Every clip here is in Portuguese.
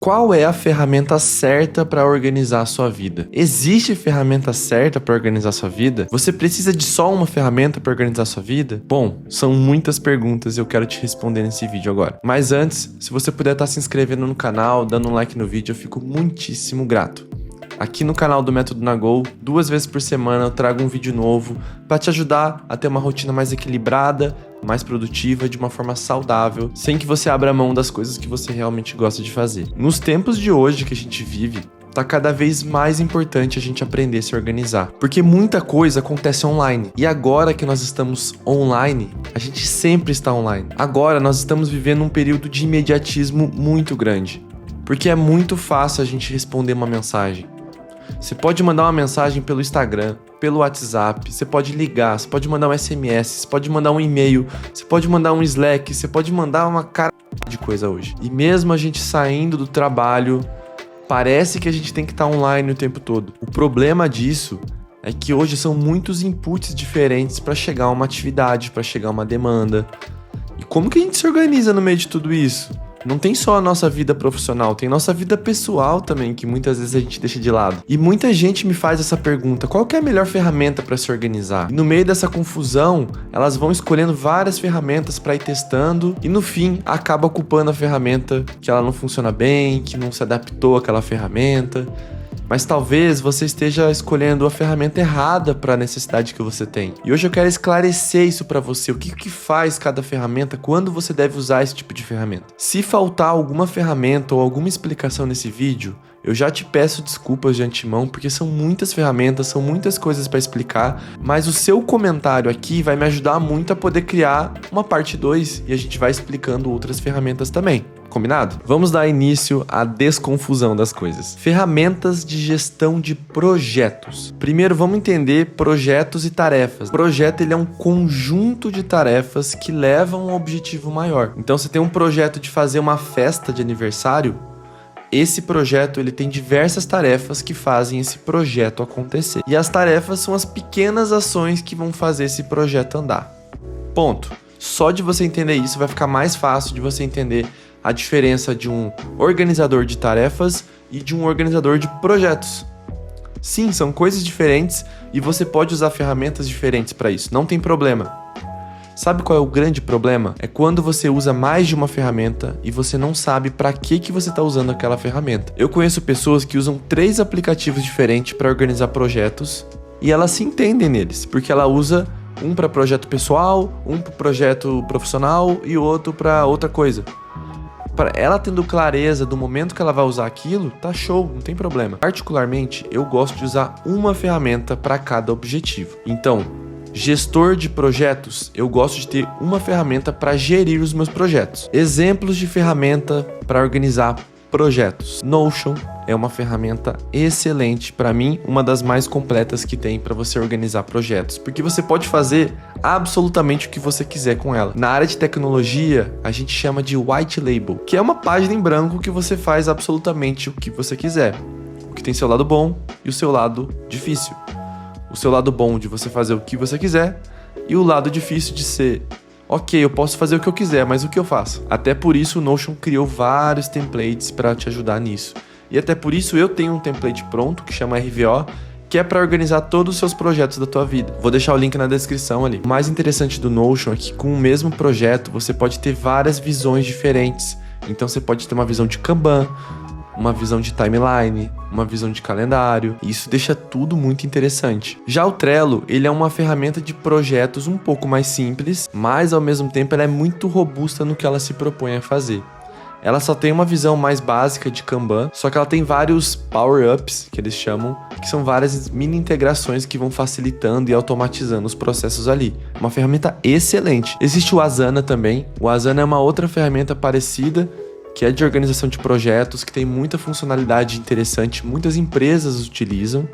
Qual é a ferramenta certa para organizar a sua vida? Existe ferramenta certa para organizar a sua vida? Você precisa de só uma ferramenta para organizar a sua vida? Bom, são muitas perguntas e eu quero te responder nesse vídeo agora. Mas antes, se você puder estar se inscrevendo no canal, dando um like no vídeo, eu fico muitíssimo grato. Aqui no canal do Método Nagol, 2 vezes por semana eu trago um vídeo novo para te ajudar a ter uma rotina mais equilibrada, mais produtiva, de uma forma saudável, sem que você abra mão das coisas que você realmente gosta de fazer. Nos tempos de hoje que a gente vive, tá cada vez mais importante a gente aprender a se organizar, porque muita coisa acontece online. E agora que nós estamos online, a gente sempre está online. Agora nós estamos vivendo um período de imediatismo muito grande, porque é muito fácil a gente responder uma mensagem. Você pode mandar uma mensagem pelo Instagram, pelo WhatsApp, você pode ligar, você pode mandar um SMS, você pode mandar um e-mail, você pode mandar um Slack, você pode mandar uma cara de coisa hoje. E mesmo a gente saindo do trabalho, parece que a gente tem que estar online o tempo todo. O problema disso é que hoje são muitos inputs diferentes para chegar a uma atividade, para chegar a uma demanda. E como que a gente se organiza no meio de tudo isso? Não tem só a nossa vida profissional, tem nossa vida pessoal também, que muitas vezes a gente deixa de lado. E muita gente me faz essa pergunta, qual que é a melhor ferramenta para se organizar? E no meio dessa confusão, elas vão escolhendo várias ferramentas para ir testando e no fim acaba ocupando a ferramenta que ela não funciona bem, que não se adaptou àquela ferramenta. Mas talvez você esteja escolhendo a ferramenta errada para a necessidade que você tem. E hoje eu quero esclarecer isso para você. O que faz cada ferramenta, quando você deve usar esse tipo de ferramenta. Se faltar alguma ferramenta ou alguma explicação nesse vídeo, eu já te peço desculpas de antemão, porque são muitas ferramentas, são muitas coisas para explicar, mas o seu comentário aqui vai me ajudar muito a poder criar uma parte 2 e a gente vai explicando outras ferramentas também. Combinado? Vamos dar início à desconfusão das coisas. Ferramentas de gestão de projetos. Primeiro, vamos entender projetos e tarefas. Projeto ele é um conjunto de tarefas que levam a um objetivo maior. Então, você tem um projeto de fazer uma festa de aniversário. Esse projeto ele tem diversas tarefas que fazem esse projeto acontecer. E as tarefas são as pequenas ações que vão fazer esse projeto andar. Ponto. Só de você entender isso vai ficar mais fácil de você entender a diferença de um organizador de tarefas e de um organizador de projetos. Sim, são coisas diferentes e você pode usar ferramentas diferentes para isso, não tem problema. Sabe qual é o grande problema? É quando você usa mais de uma ferramenta e você não sabe para que você está usando aquela ferramenta. Eu conheço pessoas que usam 3 aplicativos diferentes para organizar projetos e elas se entendem neles, porque ela usa um para projeto pessoal, um para projeto profissional e outro para outra coisa. Para ela tendo clareza do momento que ela vai usar aquilo, tá show, não tem problema. Particularmente, eu gosto de usar uma ferramenta para cada objetivo. Então, gestor de projetos, eu gosto de ter uma ferramenta para gerir os meus projetos. Exemplos de ferramenta para organizar projetos. Notion é uma ferramenta excelente, para mim, uma das mais completas que tem para você organizar projetos, porque você pode fazer absolutamente o que você quiser com ela. Na área de tecnologia, a gente chama de white label, que é uma página em branco que você faz absolutamente o que você quiser. O que tem seu lado bom e o seu lado difícil. O seu lado bom de você fazer o que você quiser e o lado difícil de ser ok, eu posso fazer o que eu quiser, mas o que eu faço? Até por isso o Notion criou vários templates para te ajudar nisso. E até por isso eu tenho um template pronto que chama RVO, que é para organizar todos os seus projetos da tua vida. Vou deixar o link na descrição ali. O mais interessante do Notion é que com o mesmo projeto você pode ter várias visões diferentes. Então você pode ter uma visão de Kanban, uma visão de timeline, uma visão de calendário, e isso deixa tudo muito interessante. Já o Trello, ele é uma ferramenta de projetos um pouco mais simples, mas ao mesmo tempo ela é muito robusta no que ela se propõe a fazer. Ela só tem uma visão mais básica de Kanban, só que ela tem vários power-ups, que eles chamam, que são várias mini integrações que vão facilitando e automatizando os processos ali. Uma ferramenta excelente. Existe o Asana também. O Asana é uma outra ferramenta parecida, que é de organização de projetos, que tem muita funcionalidade interessante, muitas empresas utilizam,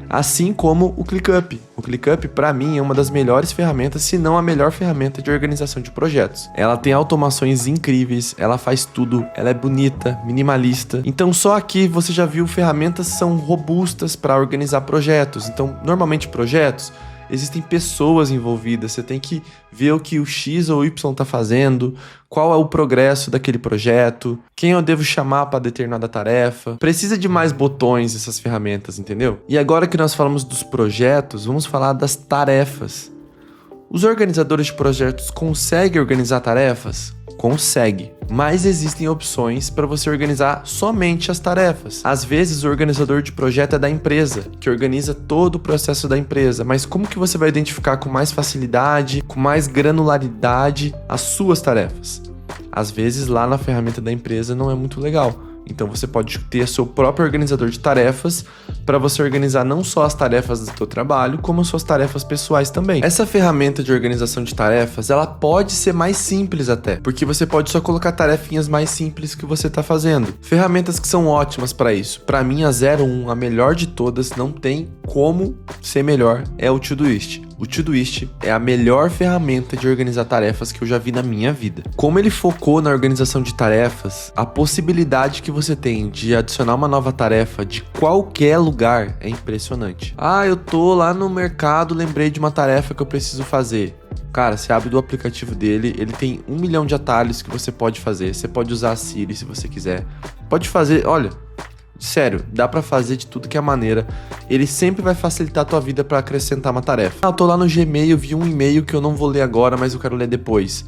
assim como o ClickUp. O ClickUp, para mim, é uma das melhores ferramentas, se não a melhor ferramenta de organização de projetos. Ela tem automações incríveis, ela faz tudo, ela é bonita, minimalista. Então, só aqui você já viu ferramentas que são robustas para organizar projetos. Então, normalmente projetos, existem pessoas envolvidas, você tem que ver o que o X ou o Y está fazendo, qual é o progresso daquele projeto, quem eu devo chamar para determinada tarefa. Precisa de mais botões essas ferramentas, entendeu? E agora que nós falamos dos projetos, vamos falar das tarefas. Os organizadores de projetos conseguem organizar tarefas? Consegue, mas existem opções para você organizar somente as tarefas. Às vezes o organizador de projeto é da empresa, que organiza todo o processo da empresa, mas como que você vai identificar com mais facilidade, com mais granularidade as suas tarefas? Às vezes lá na ferramenta da empresa não é muito legal. Então você pode ter seu próprio organizador de tarefas para você organizar não só as tarefas do seu trabalho, como as suas tarefas pessoais também. Essa ferramenta de organização de tarefas, ela pode ser mais simples até, porque você pode só colocar tarefinhas mais simples que você está fazendo. Ferramentas que são ótimas para isso. Para mim, a 01, a melhor de todas, não tem como ser melhor, é o Todoist. O Todoist é a melhor ferramenta de organizar tarefas que eu já vi na minha vida. Como ele focou na organização de tarefas, a possibilidade que você tem de adicionar uma nova tarefa de qualquer lugar é impressionante. Eu tô lá no mercado, lembrei de uma tarefa que eu preciso fazer. Cara, você abre do aplicativo dele, ele tem 1 milhão de atalhos que você pode fazer. Você pode usar a Siri se você quiser. Pode fazer, olha... Sério, dá pra fazer de tudo que é maneira. Ele sempre vai facilitar a tua vida pra acrescentar uma tarefa. Eu tô lá no Gmail, vi um e-mail que eu não vou ler agora, mas eu quero ler depois.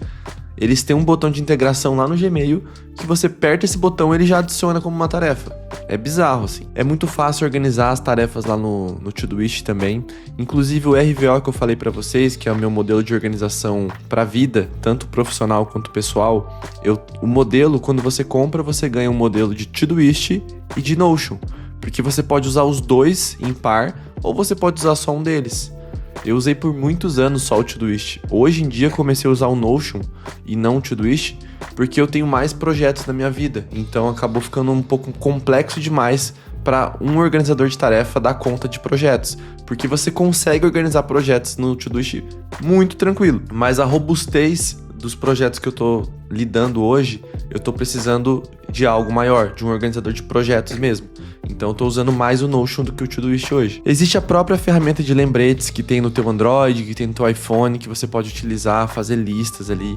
Eles têm um botão de integração lá no Gmail que você aperta esse botão e ele já adiciona como uma tarefa. É bizarro, assim. É muito fácil organizar as tarefas lá no Todoist também. Inclusive o RVO que eu falei pra vocês, que é o meu modelo de organização pra vida, tanto profissional quanto pessoal. O modelo, quando você compra, você ganha um modelo de Todoist e de Notion. Porque você pode usar os dois em par ou você pode usar só um deles. Eu usei por muitos anos só o Todoist. Hoje em dia comecei a usar o Notion e não o Todoist porque eu tenho mais projetos na minha vida. Então acabou ficando um pouco complexo demais para um organizador de tarefa dar conta de projetos. Porque você consegue organizar projetos no Todoist muito tranquilo. Mas a robustez dos projetos que eu tô lidando hoje, eu tô precisando de algo maior, de um organizador de projetos mesmo. Então eu tô usando mais o Notion do que o Todoist hoje. Existe a própria ferramenta de lembretes que tem no teu Android, que tem no teu iPhone, que você pode utilizar, fazer listas ali.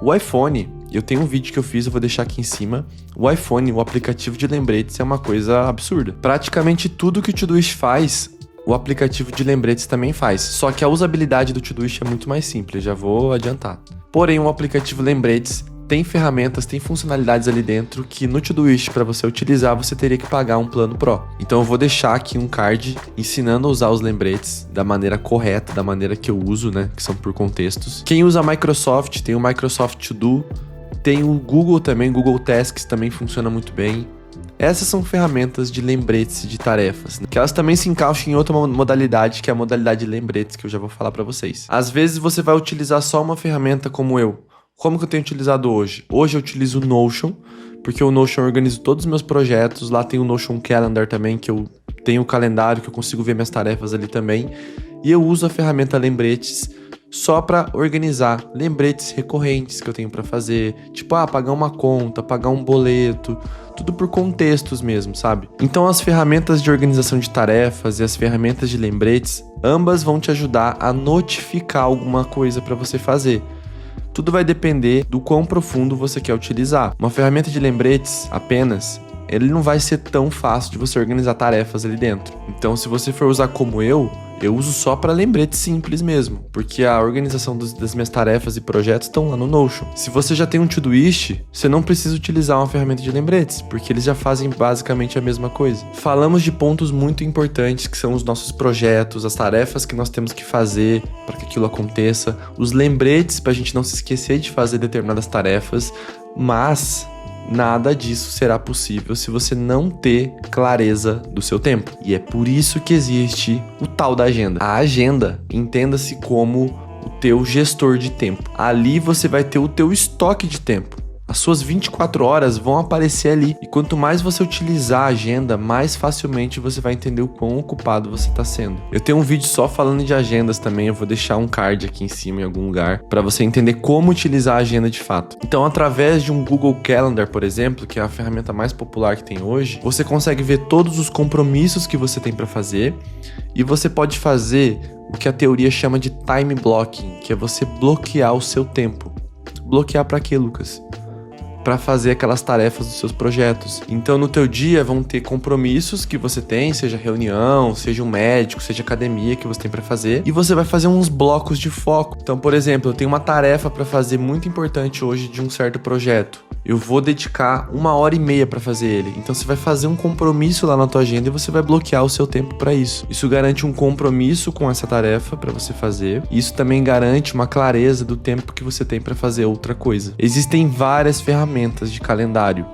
O iPhone, eu tenho um vídeo que eu fiz, eu vou deixar aqui em cima. O iPhone, o aplicativo de lembretes é uma coisa absurda. Praticamente tudo que o Todoist faz, o aplicativo de lembretes também faz. Só que a usabilidade do Todoist é muito mais simples, já vou adiantar. Porém, o aplicativo lembretes tem ferramentas, tem funcionalidades ali dentro que no Todoist, para você utilizar, você teria que pagar um plano Pro. Então eu vou deixar aqui um card ensinando a usar os lembretes da maneira correta, da maneira que eu uso, né? Que são por contextos. Quem usa Microsoft, tem o Microsoft To Do, tem o Google também, Google Tasks também funciona muito bem. Essas são ferramentas de lembretes de tarefas, né? Que elas também se encaixam em outra modalidade, que é a modalidade de lembretes, que eu já vou falar para vocês. Às vezes você vai utilizar só uma ferramenta como eu. Como que eu tenho utilizado hoje? Hoje eu utilizo o Notion, porque o Notion eu organizo todos os meus projetos. Lá tem o Notion Calendar também, que eu tenho o calendário, que eu consigo ver minhas tarefas ali também. E eu uso a ferramenta Lembretes só para organizar lembretes recorrentes que eu tenho para fazer. Tipo, pagar uma conta, pagar um boleto, tudo por contextos mesmo, sabe? Então as ferramentas de organização de tarefas e as ferramentas de lembretes, ambas vão te ajudar a notificar alguma coisa para você fazer. Tudo vai depender do quão profundo você quer utilizar. Uma ferramenta de lembretes apenas, ele não vai ser tão fácil de você organizar tarefas ali dentro. Então, se você for usar como eu uso só para lembretes simples mesmo, porque a organização das minhas tarefas e projetos estão lá no Notion. Se você já tem um Todoist, você não precisa utilizar uma ferramenta de lembretes, porque eles já fazem basicamente a mesma coisa. Falamos de pontos muito importantes, que são os nossos projetos, as tarefas que nós temos que fazer para que aquilo aconteça, os lembretes para a gente não se esquecer de fazer determinadas tarefas, mas nada disso será possível se você não ter clareza do seu tempo. E é por isso que existe o tal da agenda. A agenda, entenda-se como o teu gestor de tempo. Ali você vai ter o teu estoque de tempo. As suas 24 horas vão aparecer ali. E quanto mais você utilizar a agenda, mais facilmente você vai entender o quão ocupado você está sendo. Eu tenho um vídeo só falando de agendas também. Eu vou deixar um card aqui em cima em algum lugar para você entender como utilizar a agenda de fato. Então, através de um Google Calendar, por exemplo, que é a ferramenta mais popular que tem hoje, você consegue ver todos os compromissos que você tem para fazer e você pode fazer o que a teoria chama de time blocking, que é você bloquear o seu tempo. Bloquear para quê, Lucas? Para fazer aquelas tarefas dos seus projetos. Então, no teu dia vão ter compromissos que você tem, seja reunião, seja um médico, seja academia que você tem para fazer, e você vai fazer uns blocos de foco. Então, por exemplo, eu tenho uma tarefa para fazer muito importante hoje de um certo projeto. Eu vou dedicar 1h30 para fazer ele. Então, você vai fazer um compromisso lá na tua agenda e você vai bloquear o seu tempo para isso. Isso garante um compromisso com essa tarefa para você fazer. Isso também garante uma clareza do tempo que você tem para fazer outra coisa. Existem várias ferramentas de calendário.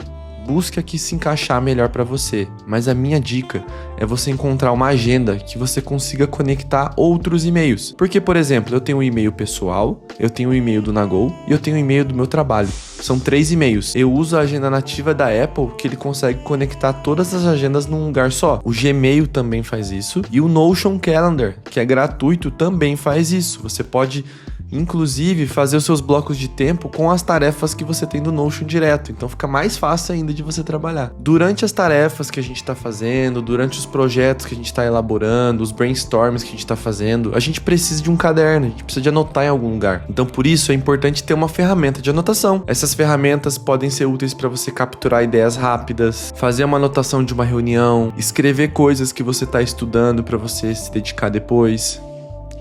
Busque a que se encaixar melhor para você, mas a minha dica é você encontrar uma agenda que você consiga conectar outros e-mails. Porque, por exemplo, eu tenho um e-mail pessoal, eu tenho um e-mail do Nagol e eu tenho um e-mail do meu trabalho. São 3 e-mails. Eu uso a agenda nativa da Apple, que ele consegue conectar todas as agendas num lugar só. O Gmail também faz isso e o Notion Calendar, que é gratuito, também faz isso. Você pode inclusive fazer os seus blocos de tempo com as tarefas que você tem do Notion direto, então fica mais fácil ainda de você trabalhar. Durante as tarefas que a gente está fazendo, durante os projetos que a gente está elaborando, os brainstorms que a gente está fazendo, a gente precisa de um caderno, a gente precisa de anotar em algum lugar. Então por isso é importante ter uma ferramenta de anotação. Essas ferramentas podem ser úteis para você capturar ideias rápidas, fazer uma anotação de uma reunião, escrever coisas que você está estudando para você se dedicar depois.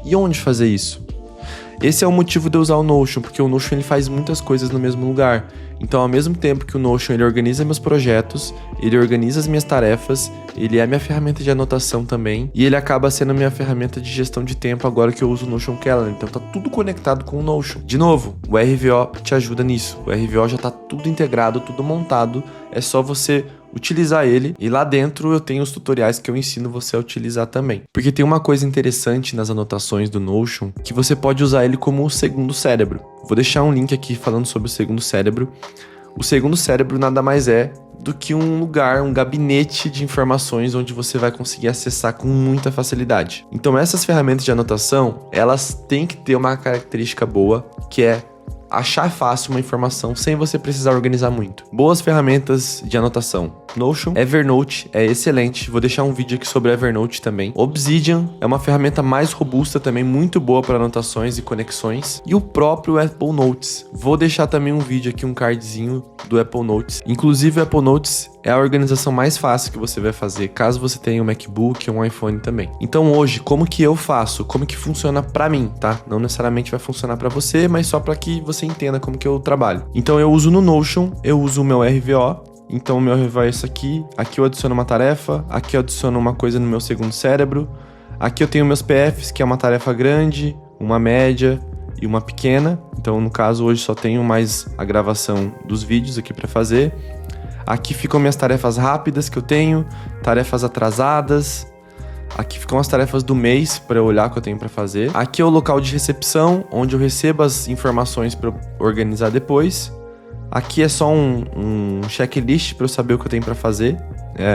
E onde fazer isso? Esse é o motivo de eu usar o Notion, porque o Notion ele faz muitas coisas no mesmo lugar. Então, ao mesmo tempo que o Notion ele organiza meus projetos, ele organiza as minhas tarefas, ele é minha ferramenta de anotação também, e ele acaba sendo minha ferramenta de gestão de tempo agora que eu uso o Notion Calendar. Então, tá tudo conectado com o Notion. De novo, o RVO te ajuda nisso. O RVO já tá tudo integrado, tudo montado. É só você utilizar ele, e lá dentro eu tenho os tutoriais que eu ensino você a utilizar também. Porque tem uma coisa interessante nas anotações do Notion, que você pode usar ele como o segundo cérebro. Vou deixar um link aqui falando sobre o segundo cérebro. O segundo cérebro nada mais é do que um lugar, um gabinete de informações onde você vai conseguir acessar com muita facilidade. Então essas ferramentas de anotação, elas têm que ter uma característica boa, que é achar fácil uma informação sem você precisar organizar muito. Boas ferramentas de anotação. Notion, Evernote é excelente. Vou deixar um vídeo aqui sobre Evernote também. Obsidian é uma ferramenta mais robusta também, muito boa para anotações e conexões. E o próprio Apple Notes. Vou deixar também um vídeo aqui, um cardzinho do Apple Notes. Inclusive o Apple Notes é a organização mais fácil que você vai fazer, caso você tenha um MacBook ou um iPhone também. Então hoje, como que eu faço? Como que funciona pra mim, tá? Não necessariamente vai funcionar pra você, mas só pra que você entenda como que eu trabalho. Então eu uso no Notion, eu uso o meu RVO. Então o meu RVO é isso aqui. Aqui eu adiciono uma tarefa, aqui eu adiciono uma coisa no meu segundo cérebro. Aqui eu tenho meus PFs, que é uma tarefa grande, uma média e uma pequena. Então no caso hoje só tenho mais a gravação dos vídeos aqui pra fazer. Aqui ficam minhas tarefas rápidas que eu tenho, tarefas atrasadas. Aqui ficam as tarefas do mês para eu olhar o que eu tenho para fazer. Aqui é o local de recepção, onde eu recebo as informações para eu organizar depois. Aqui é só um checklist para eu saber o que eu tenho para fazer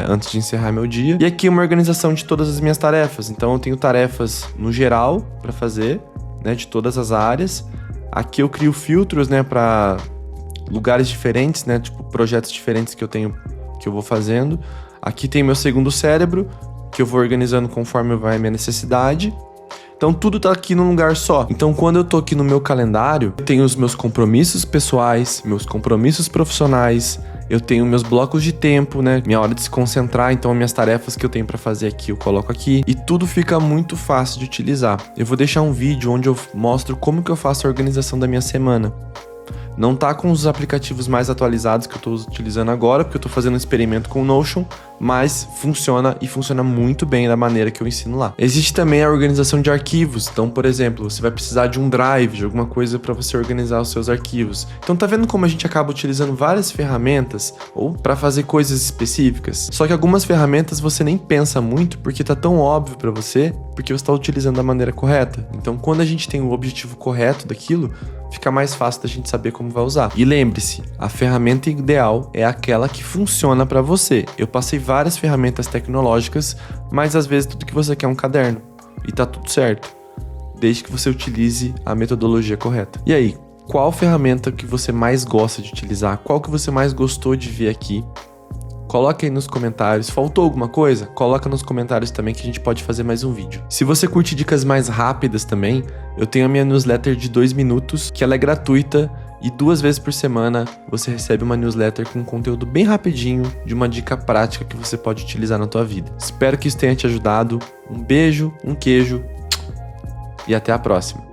antes de encerrar meu dia. E aqui é uma organização de todas as minhas tarefas. Então eu tenho tarefas no geral para fazer, né, de todas as áreas. Aqui eu crio filtros, né, para lugares diferentes, né, tipo projetos diferentes que eu tenho, que eu vou fazendo. Aqui tem meu segundo cérebro, que eu vou organizando conforme vai a minha necessidade. Então tudo tá aqui num lugar só. Então quando eu tô aqui no meu calendário, eu tenho os meus compromissos pessoais, meus compromissos profissionais, eu tenho meus blocos de tempo, né, minha hora de se concentrar, então minhas tarefas que eu tenho pra fazer aqui eu coloco aqui, e tudo fica muito fácil de utilizar. Eu vou deixar um vídeo onde eu mostro como que eu faço a organização da minha semana. Não tá com os aplicativos mais atualizados que eu tô utilizando agora, porque eu tô fazendo um experimento com o Notion, mas funciona e funciona muito bem da maneira que eu ensino lá. Existe também a organização de arquivos. Então, por exemplo, você vai precisar de um drive, de alguma coisa para você organizar os seus arquivos. Então, tá vendo como a gente acaba utilizando várias ferramentas ou para fazer coisas específicas? Só que algumas ferramentas você nem pensa muito porque tá tão óbvio para você, porque você está utilizando da maneira correta. Então, quando a gente tem o objetivo correto daquilo, fica mais fácil da gente saber como como vai usar. E lembre-se, a ferramenta ideal é aquela que funciona para você. Eu passei várias ferramentas tecnológicas, mas às vezes tudo que você quer é um caderno. E tá tudo certo, desde que você utilize a metodologia correta. E aí, qual ferramenta que você mais gosta de utilizar? Qual que você mais gostou de ver aqui? Coloca aí nos comentários. Faltou alguma coisa? Coloca nos comentários também que a gente pode fazer mais um vídeo. Se você curte dicas mais rápidas também, eu tenho a minha newsletter de 2 minutos, que ela é gratuita e 2 vezes por semana você recebe uma newsletter com um conteúdo bem rapidinho de uma dica prática que você pode utilizar na tua vida. Espero que isso tenha te ajudado. Um beijo, um queijo e até a próxima.